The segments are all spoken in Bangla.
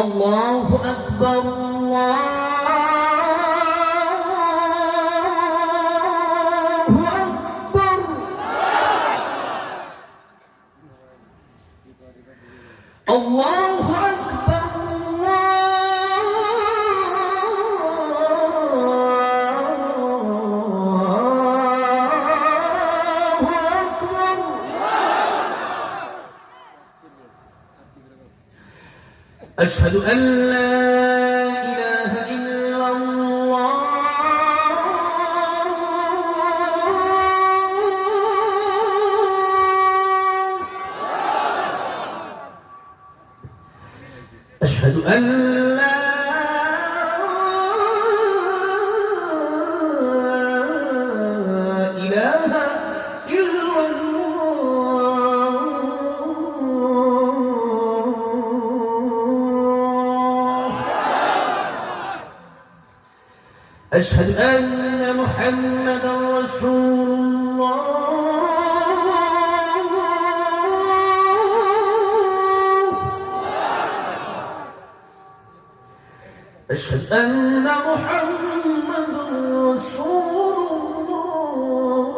الله أكبر الله أكبر أشهد أن لا إله إلا الله أشهد أن لا إله إلا الله أشهد أن محمدا رسول الله أشهد أن محمدا رسول الله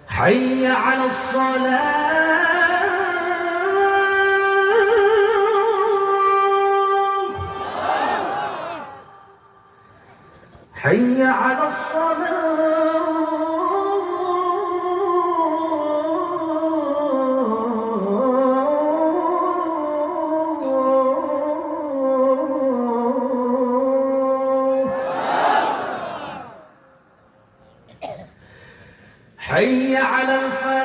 حي على الصلاة حي على حي على الفلاح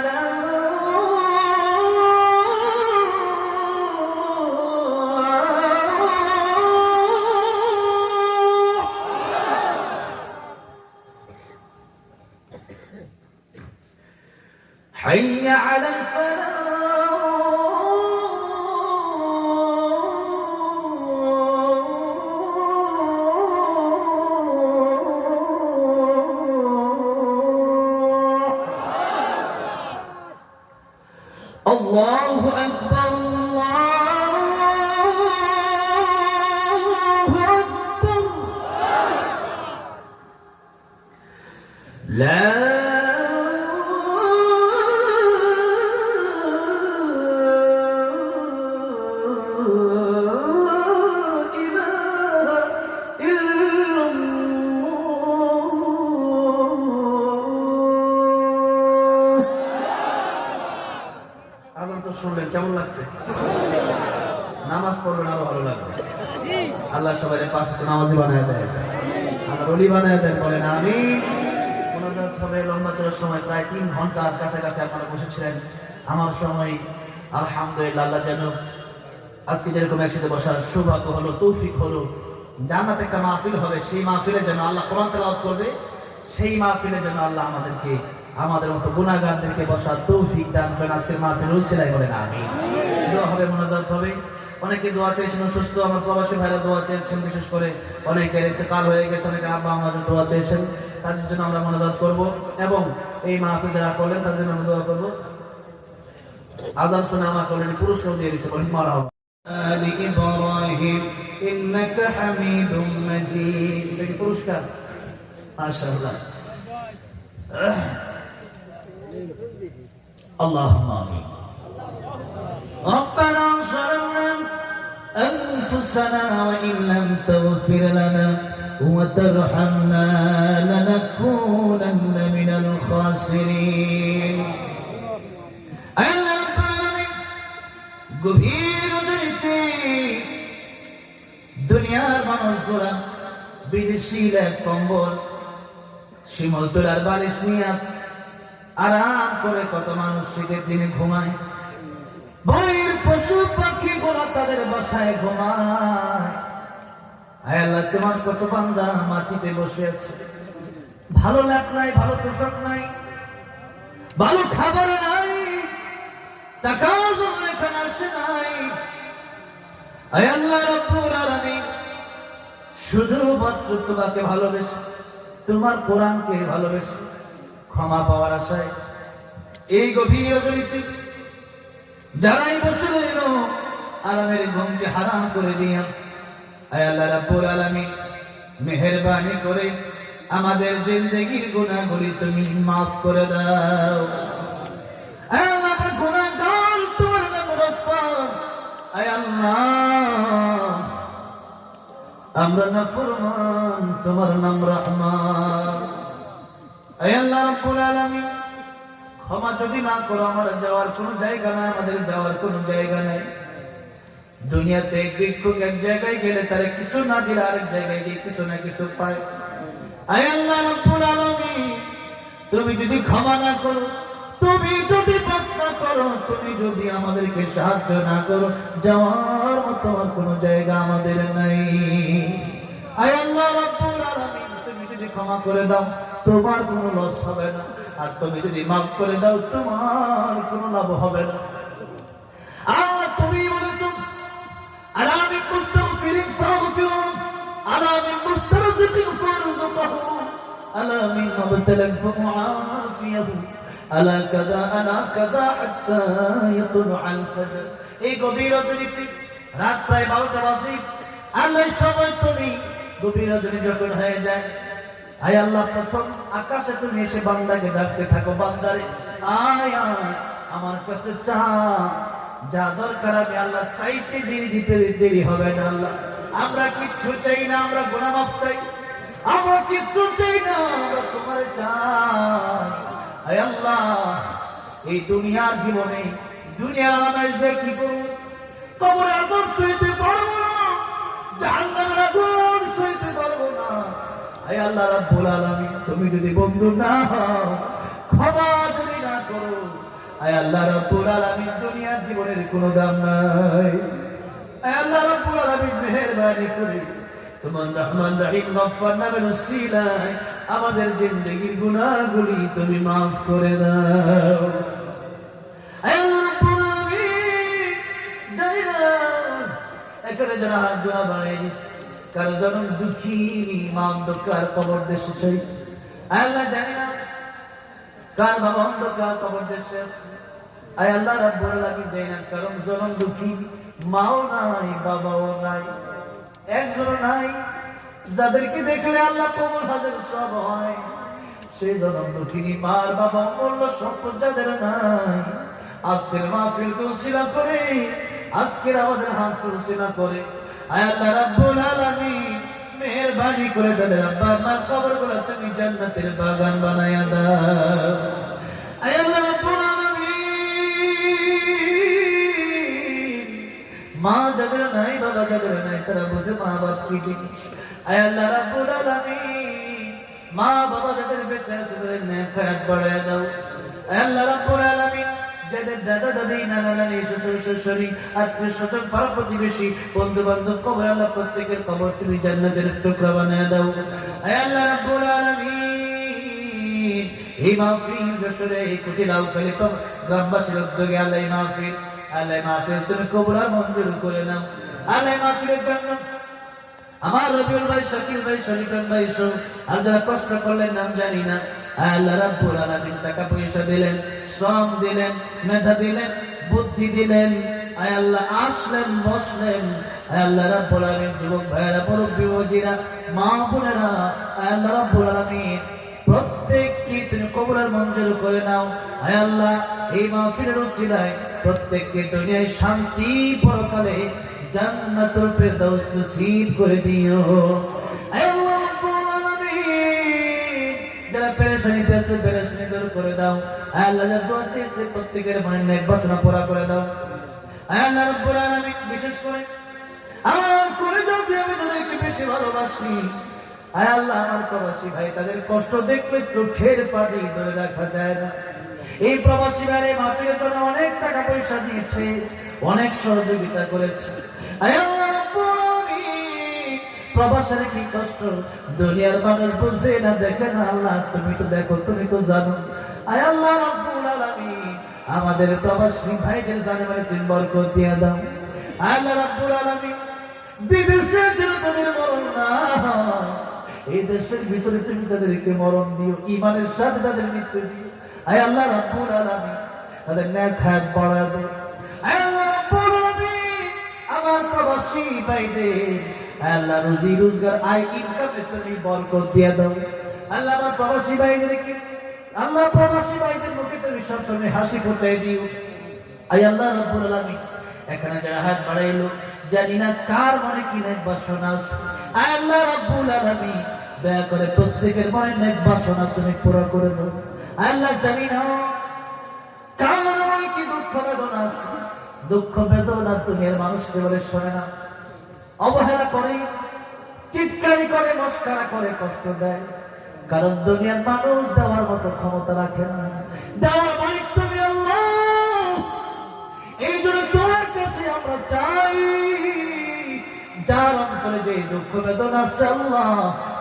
حي على الفلاح الله أكبر الله أكبر لا শুনলেন কেমন লাগছে? নামাজ পড়বেন আরো ভালো লাগবে। আল্লাহ সবাই পাঁচ ওয়াক্ত নামাজি বানায় দেয়, আল্লাহ ওলি বানায় দেয়। বলেন আমিন। মোনাজাত হবে লম্বা চলার সময় প্রায় 3 ঘন্টার কাছাকাছি আপনারা বসেছিলেন। আমার সময় আলহামদুলিল্লাহ আল্লাহ যেন আজকে যেরকম একসাথে বসার সৌভাগ্য হলো, তৌফিক হলো, জান্নাতে একটা মাহফিল হবে, সেই মাহফিলে যেন আল্লাহ কোরআন তেলাওয়াত করবে, সেই মাহফিলে যেন আল্লাহ আমাদেরকে আমাদের মতো গুনাহগারদেরকে বসার তৌফিক দান করেন। আজকের মাহফিল উসিলায় বলেন আমিন। দোয়া হবে, মোনাজাত হবে। অনেকে দোয়া চেয়েছেন অসুস্থ, আমার প্রবাসী ভাইরা দোয়া চেয়েছেন, বিশেষ করে অনেকের ইন্তেকাল হয়ে গেছে, অনেকে আব্বা আমার দোয়া চেয়েছেন, তাদের জন্য আমরা মোনাজাত করব এবং এই মাহফিল যারা করলেন তাদের জন্য আমরা দোয়া করব। আযান শুনে আমার করলেন পুরস্কার দিয়ে দিয়েছে, বলেন মারহাবা। আলি ইব্রাহিম ইন্নাকা হামিদুম মাজিদ, এটা কি পুরস্কার? মাশাআল্লাহ। اللهم آمين. ربنا ظلمنا أنفسنا وإن لم تغفر لنا وترحمنا لنكونن من الخاسرين. আল্লাহ পাক গভীর রজনীতে দুনিয়ার মানুষগুলা বিদেশি কম্বল শিমল তোলার বালিশ নিয়ে আরাম করে কত মানুষ শীতের দিনে ঘুমায়, বনের পশু পাখি গোলা তাদের বাসায় ঘুমায়। আয় আল্লাহ, তোমার কত বান্দা মাটিতে বসে আছে, ভালো লাভ নাই, ভালো পোশাক নাই, ভালো খাবার নাই, টাকার জন্য এখানে আসে নাই। আয় আল্লাহ রাব্বুল আলামিন, শুধুমাত্র তোমাকে ভালোবেসে তোমার কোরআনকে ভালোবেসে ক্ষমা পাওয়ার আশায় এই গভীর রজনীতে যারাই বসে রইল আরামের ঘুমকে হারাম করে দিয়া, আয় আল্লাহ রাব্বুল আলামিন মেহেরবানি করে আমাদের জিন্দেগির গুনাহগুলি তুমি মাফ করে দাও। আয় আল্লাহ আমরা গুনাহগার, তোমার নাম গফফার। আয় আল্লাহ আমরা নাফরমান, তোমার নাম রহমান। আয় আল্লাহ রাব্বুল আলামিন ক্ষমা যদি না করো, আমার যাওয়ার কোনো জায়গা নাই, আমাদের যাওয়ার কোনো জায়গা নাই। দুনিয়াতে এক ভিক্ষুক এক জায়গায় গেলে তার কিছু না দিলে আরেক জায়গায় গিয়ে কিছু না কিছু পায়। আয় আল্লাহ রাব্বুল আলামিন তুমি যদি ক্ষমা না করো, তুমি যদি মাফ না করো, তুমি যদি আমাদেরকে সাহায্য না করো, যাওয়ার মতো আর কোনো জায়গা আমাদের নাই। আয় আল্লাহ রাব্বুল আলামিন তুমি যদি ক্ষমা করে দাও, তোমার কোনো লস হবে না, আর তুমি যদি মাফ করে দাও, তোমার কোনো লাভ হবে না। আল্লাহ তুমি বলেছো আলা মিন মুস্তাগফিরিন ফাগফিরু, আলা মিন মুস্তারজিকিন ফারযুকহু, আলা মিন মুবতালান ফাআফিয়াহু, আলা কাযা আলা কাযা হাত্তা ইয়াতুলআল ফাজর। এই গভীর রজনীতে রাত প্রায় 12টা বাজে, আল্লাহ সময় তুমি গভীর রজনী যখন হয়ে যায়, আয় আল্লাহ প্রথম আকাশে তুমি এসে বান্দাকে ডাকতে থাকো, বান্দারে আয় আয় আমার কাছে চা, যা দরকার আমি আল্লাহ চাইতে দেরি দিতে দেরি হবে না। আল্লাহ আমরা কিচ্ছু চাই না, আমরা গুনাহ মাফ চাই, আমরা কিচ্ছু চাই না, আমরা তোমার চাই। আয় আল্লাহ এই দুনিয়ার জীবনে দুনিয়ার আরামের দিয়ে কি করব, কবরের আযাব সইতে পারবো না, জাহান্নামের আগুন সইতে পারবো না। আয় আল্লাহ রাব্বুল আলামিন তুমি যদি বন্ধু না হও, ক্ষমা যদি না করো, আয় আল্লাহ রাব্বুল আলামিন দুনিয়ার জীবনের কোনো দাম নাই। আয় আল্লাহ রাব্বুল আলামিন মেহেরবানি করে তোমার রহমান রহিম গফফার নামের ওসিলায় আমাদের জিন্দেগির গুনাহগুলি তুমি মাফ করে দাও। আয় আল্লাহ রাব্বুল আলামিন জানি না এখানে যারা হাত জোড়া বাড়াই দিছে, কার জনম দুঃখী মা অন্ধকার কবর দেশে চাই, আল্লাহ জানি না কার বাবা অন্ধকার কবর দেশে আছে। আয় আল্লাহ রাব্বুল আলামিন জানি না কারণ জনম দুঃখী মাও নাই বাবাও নাই, একজনও নাই, যাদেরকে দেখলে আল্লাহ কবর হাজার সব হয়, সেই জনম দুঃখিনী মার বাবা অমূল্য সম্পদ যাদের নাই, আজকের মাহফিলকে উসিলা করে, আজকের আমাদের হাত উসিলা করে আয় আল্লাহ রাব্বুল আলামিন মেহেরবানি করে তাদের আব্বা আম্মার কবরগুলো তুমি জান্নাতের বাগান বানায়া দাও। আয় আল্লাহ রাব্বুল আলামিন মা যাদের নাই, বাবা যাদের নাই, তারা বুঝে মা বাপ কি জিনিস। আয় আল্লাহ রাব্বুল আলামিন মা বাবা যাদের বেঁচে আছে তাদের নেক হায়াত বাড়ায়া দাও। আয় আল্লাহ রাব্বুল আলামিন যাদের দাদা দাদি নানা নানি শ্বশুর শাশুড়ি আত্মীয় স্বজন পাড়া প্রতিবেশী বন্ধু বান্ধব কবর আল্লাহ প্রত্যেকের কবর তুমি জান্নাতের টুকরা বানিয়ে দাও। আয় আল্লাহ রাব্বুল আলামিন এই মাহফিল যশোরে এই কুচিলাও খালি গ্রামবাসীর উদ্যোগে আল্লাহ মাহফিল তুমি কবুল আর মঞ্জুর করে নাও। আল্লাহ মাহফিলের জন্য আমার রবিউল ভাই, শাকিল ভাই, শরীফন ভাই সহ আর যারা কষ্ট করলেন নাম জানি না, আল্লাহ রাব্বুল আলামিন টাকা পয়সা দিলেন, শ্রম দিলেন, মেধা দিলেন, বুদ্ধি দিলেন, আয় আল্লাহ আসলেন বসলেন, আয় আল্লাহ রাব্বুল আলামিন যুবক ভাইয়েরা, মুরব্বী ওয়াজিরা, মা বোনেরা, আয় আল্লাহ রাব্বুল আলামিন প্রত্যেককে তুমি কবুল আর মঞ্জুর করে নাও। আয় আল্লাহ এই মাহফিলের উসিলায় প্রত্যেককে দুনিয়ায় শান্তি, পরকালে জান্নাতুল ফেরদাউস নসিব করে দিও। আয় আল্লাহ রাব্বুল আলামিন যারা পেরেশানিতে আছে পেরেশানি দূর করে দাও। আয় আল্লাহ যারা দোয়া চেয়েছে প্রত্যেকের মনের নেক বাসনা পুরা করে দাও। আয় আল্লাহ রাব্বুল আলামিন বিশেষ করে আমার করে যদি আমি তাদেরকে বেশি ভালোবাসি, আয় আল্লাহ আমার প্রবাসী ভাই তাদের কষ্ট দেখলে চোখের পানি ধরে রাখা যায় না। এই প্রবাসী ভাই মাহফিলের জন্য অনেক টাকা পয়সা দিয়েছে, অনেক সহযোগিতা করেছে। আয় আল্লাহ রাব্বুল আলামিন প্রবাসের কি কষ্ট দুনিয়ার মানুষ বুঝে না, দেখে না, আল্লাহ তুমি তো দেখো, তুমি তো জানো। আয় আল্লাহ রাব্বুল আলামিন আমাদের প্রবাসী ভাইদের জানে মানে তুমি বরকত দিয়ে দাও। আয় আল্লাহ রাব্বুল আলামিন বিদেশে যেন তাদের মরণ না হয়, এই দেশের ভিতরে তুমি তাদেরকে মরণ দিও, ঈমানের সাথে তাদের মৃত্যু দিও। আয় আল্লাহ রাব্বুল আলামিন তাদের নেক হায়াত বাড়ায় দাও। আয় আল্লাহ রাব্বুল আলামিন আমার প্রবাসী ভাইদের আয় আল্লাহ রুজি রোজগার আয় ইনকামে তুমি বরকত দিয়ে দাও। আল্লাহ আমার প্রবাসী ভাইদেরকে আল্লাহ প্রবাসী ভাইদের মুখে তুমি সবসময় হাসি ফুটাই দিও। আয় আল্লাহ রাব্বুল আলামিন এখানে যারা হাত বাড়াইলো জানি না কার মনে কি নেক বাসনা আছে, আয় আল্লাহ রাব্বুল আলামিন দয়া করে প্রত্যেকের মনে নেক বাসনা তুমি পুরো করে দাও। আয় আল্লাহ জানি না কার মনে কি দুঃখ বেদনা আছে, দুঃখ বেদনা দুনিয়ার মানুষকে বলে শোনে না, অবহেলা করে, চিৎকারি করে, মস্কারা করে, কষ্ট দেয়। কারণ দুনিয়ার মানুষ দেওয়ার মতো ক্ষমতা রাখে না, দেওয়ার মালিক তুমি আল্লাহ। এই জন্য তোমার কাছে আমরা চাই, যার অন্তরে যে দুঃখ বেদনা আছে আল্লাহ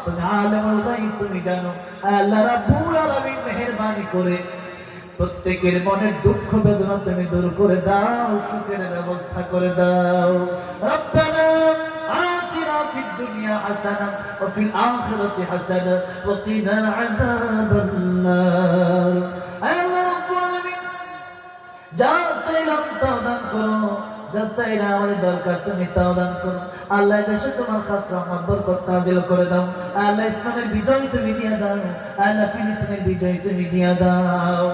তুমি আলিমুল গায়ব, তুমি জানো। আল্লাহ রাব্বুল আলামিন মেহেরবানি করে প্রত্যেকের মনের দুঃখ বেদনা তুমি দূর করে দাও, সুখের ব্যবস্থা করে দাও। রব্বানা আতিনা ফিদ দুনিয়া হাসানা ওয়া ফিল আখিরাতি হাসানা ওয়া কিনা আযাবান নার। আল্লাহ রাব্বুল আলামিন যা চাইলাম তা দান করো, যা চাই না আমাদের দরকার তুমি তাও দান করো। আল্লাহ দেশে তোমার খাস রহমত বরকত নাযিল করে দাও। আল্লাহ ইসলামের বিজয় তুমি দিয়ে দাও, আল্লাহ ফিলিস্তিনের বিজয় তুমি দিয়ে দাও।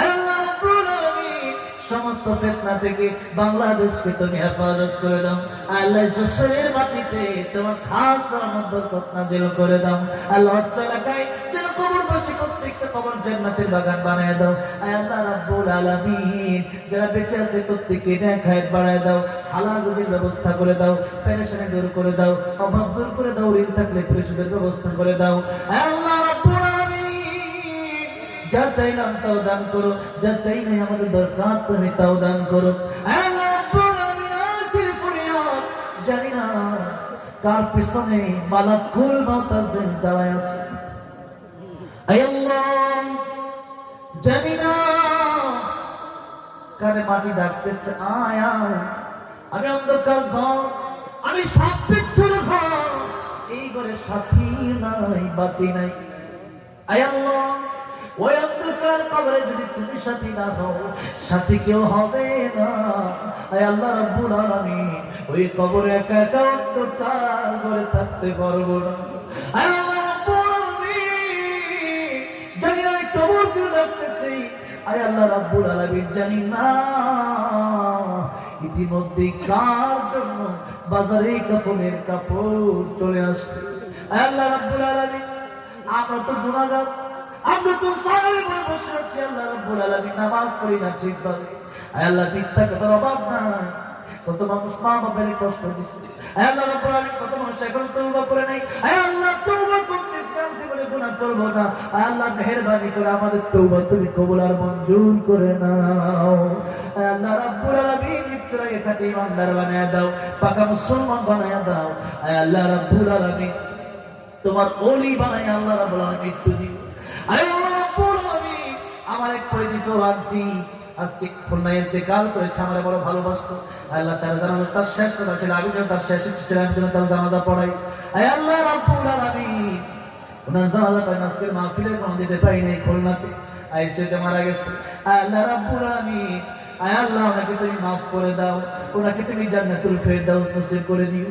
আল্লাহ রাব্বুল আলামিন সমস্ত ফিতনা থেকে বাংলাদেশকে তুমি হেফাজত করে দাও। আল্লাহ যশোরের মাটিতে তোমার খাস রহমত বরকত নাযিল করে দাও। আল্লাহ অত্র এলাকায় যেন কবরবাসী প্রত্যেকটা কবর জান্নাতের বাগান বানায় দাও। আল্লাহ রাব্বুল আলামিন যারা বেঁচে আছে প্রত্যেককে নেক হায়াত বাড়ায় দাও, হালাল রুজির ব্যবস্থা করে দাও, পেরেশানি দূর করে দাও, অভাব দূর করে দাও, ঋণ থাকলে পরিশোধের ব্যবস্থা করে দাও। আল্লাহ রাব্বুল আলামিন যা চাইলাম তাও দান করো, যা চাই নাই আমাদের দরকার তুমি তাও দান করো। আল্লাহ রাব্বুল আলামিন আখির ফরিয়াদ, জানি না কার পিছনে মালাকুল মউত আজরাইল দাঁড়ায় আছে, আয় আল্লাহ জানি না কানে মাটি ডাকতেছে আয় আয়। আমি অন্ধকার ঘর, আমি সাপ বিচ্ছুর ঘর, এই ঘরে সাথী নাই বাতি নাই। আয় আল্লাহ ওই অন্ধকার কবরে যদি তুমি সাথী না হও, সাথী কেউ হবে না। আয় আল্লাহ রাব্বুল আলামিন ওই কবরে একা একা অন্ধকার ঘরে থাকতে পারবো না। আয় আল্লাহ রাব্বুল আলামিন জানি না কবর কেউ ডাকতেছে, আয় আল্লাহ রাব্বুল আলামিন জানি না ইতিমধ্যে কার জন্য বাজারে কাপড়ের কাপড় চলে আসছে। আয় আল্লাহ রাব্বুল আলামিন আমরা তো গুনাহগার, আমরা তো সালামে বসে বসে আছি। আল্লাহ রাব্বুল আলামিন নামাজ পড়ি না ঠিকভাবে। আয় আল্লাহ মিথ্যা কথার অভাব নাই, কত মানুষ মা বাবার কষ্ট দিচ্ছে। আয় আল্লাহ রাব্বুল আলামিন কত মানুষ এখন তওবা করে নাই। আয় আল্লাহ তওবা করতেছি আমি বলে গুনাহ করব না। আয় আল্লাহ মেহেরবানি করে আমাদের তওবা তুমি কবুল আর মঞ্জুর করে নাও। আয় আল্লাহ রাব্বুল আলামিন মৃত্যুর আগে খাঁটি ইমানদার বানায়া দাও, পাকা মুসলমান বানায়া দাও। আয় আল্লাহ রাব্বুল আলামিন তোমার ওলি বানায়া আল্লাহ রাব্বুল আলামিন মৃত্যু দিও। আয় আল্লাহ রাব্বুল আলামিন আমার এক পরিচিত আন্টি আজকে খুলনায় ইন্তেকাল করেছে, আমরা বড় ভালোবাসতো। আল্লাহ তার জানাজা তার শেষ কথা ছিল, আমি যেন তার শেষ ছিল আমি যেন তার জানাজা পড়াই। আয় আল্লাহ রাব্বুল আলামিন ওনার জানাজাটা আজকের মাহফিলের কোনো দিতে পারি নাই, খুলনাতে আইসিইউতে মারা গেছে। আয় আল্লাহ রাব্বুল আলামিন আয় আল্লাহ ওনাকে তুমি মাফ করে দাও, ওনাকে তুমি জান্নাতুল ফেরদাউস নসিব করে দিও।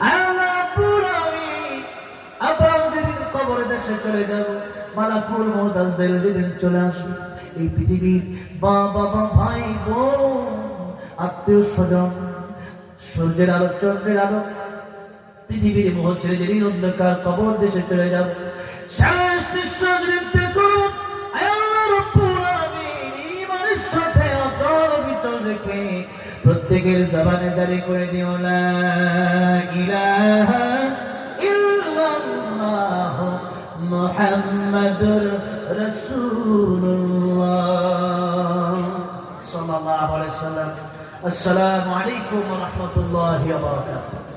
আয় আল্লাহ রাব্বুল আলামিন আমরা যেদিন কবরে দেশে চলে যাব, মালাকুল মউত আজরাইল যেদিন চলে আসবে, এই পৃথিবীর বাবা ভাই বোন আত্মীয় স্বজন সূর্যের আলো চন্দ্রের আলো পৃথিবীর মোহ ছেড়ে যেদিন অন্ধকার কবর দেশে চলে যাব, শেষ নিঃশ্বাস নিতে করব। আয় আল্লাহ রাব্বুল আলামিন ঈমানের সাথে অটল অবিচল রেখে প্রত্যেকের জবানে জারি করে দিও লা ইলাহা ইল্লাল্লাহ মুহাম্মাদুর রাসূলুল্লাহ সাল্লাল্লাহু আলাইহি ওয়াসাল্লাম। আসসালামু আলাইকুম ওয়া রাহমাতুল্লাহি ওয়া বারাকাতুহু।